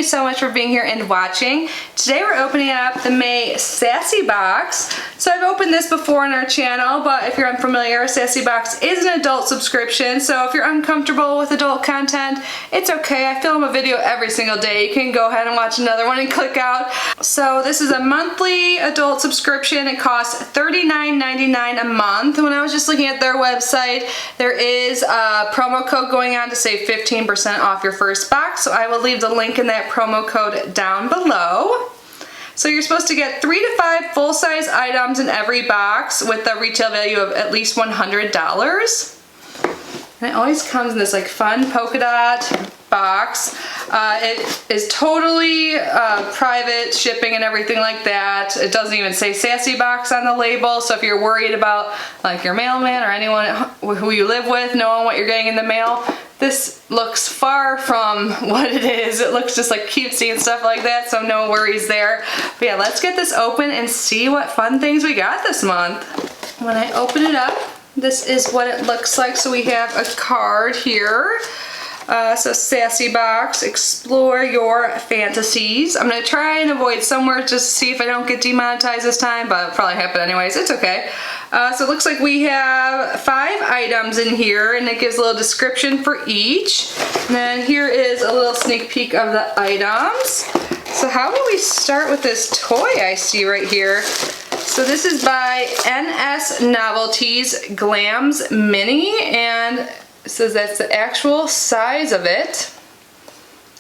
you so much for being here and watching. Today we're opening up the May Sassy Box. So I've opened this before on our channel, but if you're unfamiliar, Sassy Box is an adult subscription, so if you're uncomfortable with adult content, it's okay. I film a video every single day. You can go ahead and watch another one and click out. So this is a monthly adult subscription. It costs $39.99 a month. When I was just looking at their website, there is a promo code going on to save 15% off your first box, so I will leave the link in that promo code down below. So you're supposed to get 3 to 5 full-size items in every box with a retail value of at least $100. And it always comes in this like fun polka dot box. It is totally private shipping and everything like that. It doesn't even say Sassy Box on the label, so if you're worried about like your mailman or anyone who you live with knowing what you're getting in the mail, this looks far from what it is. It looks just like cutesy and stuff like that, so no worries there. But yeah, let's get this open and see what fun things we got this month. When I open it up, this is what it looks like. So we have a card here. So Sassy Box, explore your fantasies. I'm gonna try and avoid some words just to see if I don't get demonetized this time, but it'll probably happen anyways. It's okay. So it looks like we have 5 items in here, and it gives a little description for each. And then here is a little sneak peek of the items. So how do we start with this toy I see right here? So this is by NS Novelties Glams Mini, and it says that's the actual size of it.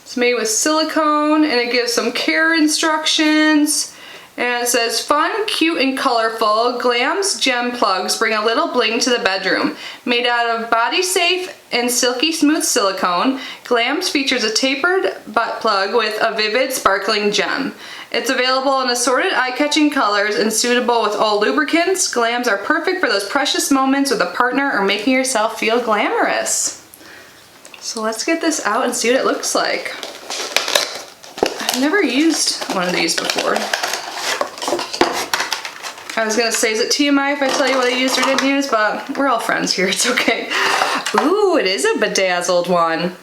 It's made with silicone, and it gives some care instructions. And it says, fun, cute, and colorful, Glams gem plugs bring a little bling to the bedroom. Made out of body safe and silky smooth silicone, Glams features a tapered butt plug with a vivid sparkling gem. It's available in assorted eye-catching colors and suitable with all lubricants. Glams are perfect for those precious moments with a partner or making yourself feel glamorous. So let's get this out and see what it looks like. I've never used one of these before. I was gonna say, is it TMI if I tell you what I used or didn't use, but we're all friends here, it's okay. Ooh, it is a bedazzled one.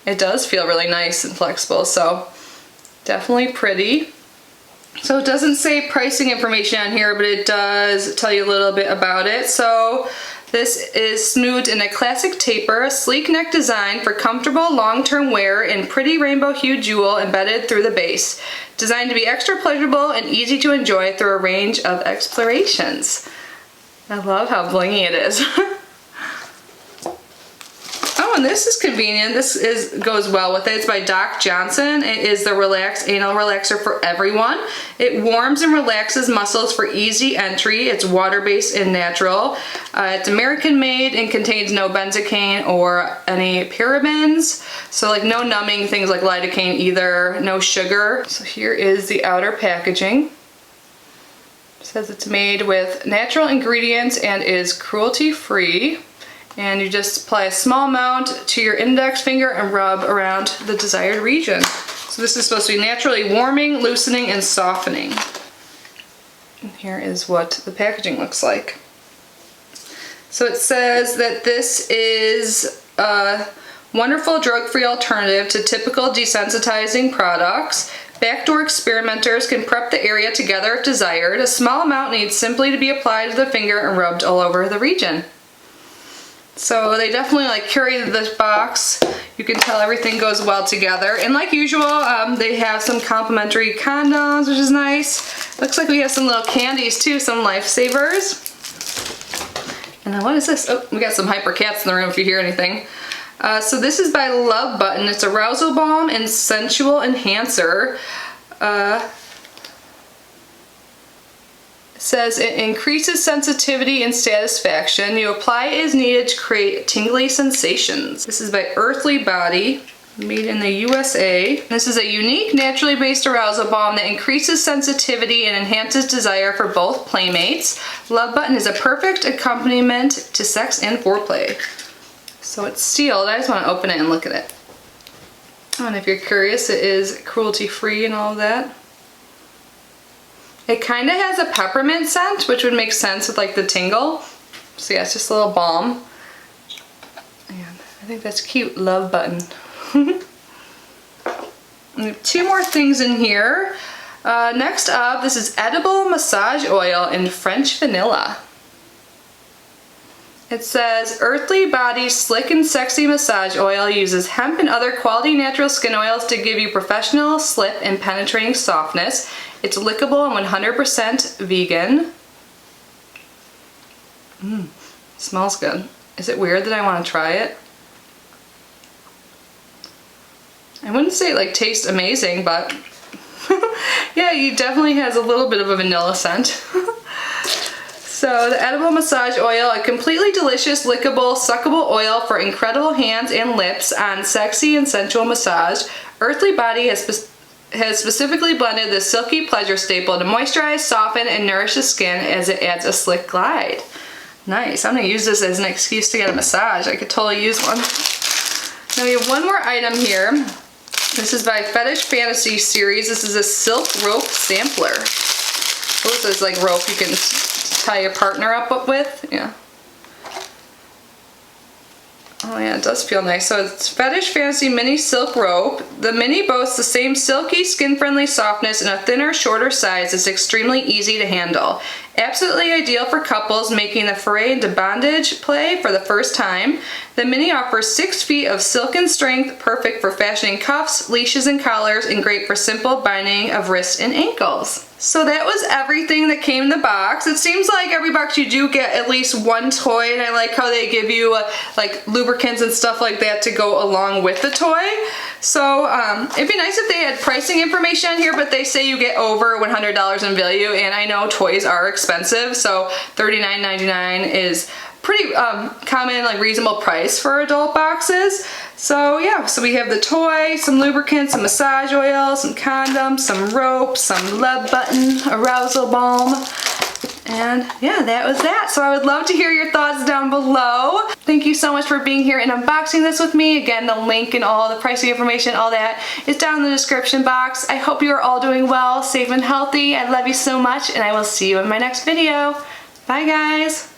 It does feel really nice and flexible, so definitely pretty. So it doesn't say pricing information on here, but it does tell you a little bit about it. So this is smoothed in a classic taper, a sleek neck design for comfortable long-term wear in pretty rainbow hue jewel embedded through the base. Designed to be extra pleasurable and easy to enjoy through a range of explorations. I love how blingy it is. Oh, and this is convenient. This goes well with it. It's by Doc Johnson. It is the Relax Anal Relaxer for everyone. It warms and relaxes muscles for easy entry. It's water-based and natural. It's American made and contains no benzocaine or any parabens. So like no numbing things like lidocaine either, no sugar. So here is the outer packaging. It says it's made with natural ingredients and is cruelty-free. And you just apply a small amount to your index finger and rub around the desired region. So this is supposed to be naturally warming, loosening, and softening. And here is what the packaging looks like. So it says that this is a wonderful drug-free alternative to typical desensitizing products. Backdoor experimenters can prep the area together if desired. A small amount needs simply to be applied to the finger and rubbed all over the region. So they definitely like curated this box. You can tell everything goes well together. And like usual, they have some complimentary condoms, which is nice. Looks like we have some little candies too, some lifesavers. And then what is this? Oh, we got some hyper cats in the room if you hear anything. So this is by Love Button. It's arousal balm and sensual enhancer. It says it increases sensitivity and satisfaction. You apply as needed to create tingly sensations. This is by Earthly Body, made in the USA. This is a unique, naturally based arousal balm that increases sensitivity and enhances desire for both playmates. Love Button is a perfect accompaniment to sex and foreplay. So it's sealed. I just want to open it and look at it. And if you're curious, it is cruelty-free and all of that. It kind of has a peppermint scent, which would make sense with like the tingle. So yeah, it's just a little balm. And I think that's cute. Love Button. We have 2 more things in here. Next up, this is edible massage oil in French vanilla. It says, Earthly Body Slick and Sexy Massage Oil uses hemp and other quality natural skin oils to give you professional, slip, and penetrating softness. It's lickable and 100% vegan. Smells good. Is it weird that I want to try it? I wouldn't say it like tastes amazing, but yeah, it definitely has a little bit of a vanilla scent. So the edible massage oil, a completely delicious, lickable, suckable oil for incredible hands and lips on sexy and sensual massage. Earthly Body has specifically blended the silky pleasure staple to moisturize, soften, and nourish the skin as it adds a slick glide. Nice. I'm going to use this as an excuse to get a massage. I could totally use one. Now we have one more item here. This is by Fetish Fantasy Series. This is a silk rope sampler. Oh, this is like rope you can tie your partner up with. Yeah. Oh yeah, it does feel nice. So it's Fetish Fantasy Mini Silk Rope. The mini boasts the same silky, skin-friendly softness in a thinner, shorter size. It's extremely easy to handle. Absolutely ideal for couples making the foray into bondage play for the first time. The mini offers 6 feet of silken strength, perfect for fashioning cuffs, leashes, and collars, and great for simple binding of wrists and ankles. So that was everything that came in the box. It seems like every box you do get at least one toy, and I like how they give you like lubricants and stuff like that to go along with the toy. So it'd be nice if they had pricing information on here, but they say you get over $100 in value, and I know toys are expensive, so $39.99 is pretty common, like reasonable price for adult boxes. So yeah, so we have the toy, some lubricants, some massage oil, some condoms, some rope, some love button, arousal balm, and yeah, that was that. So I would love to hear your thoughts down below. Thank you so much for being here and unboxing this with me. Again, the link and all the pricing information, all that is down in the description box. I hope you are all doing well, safe and healthy. I love you so much, and I will see you in my next video. Bye guys.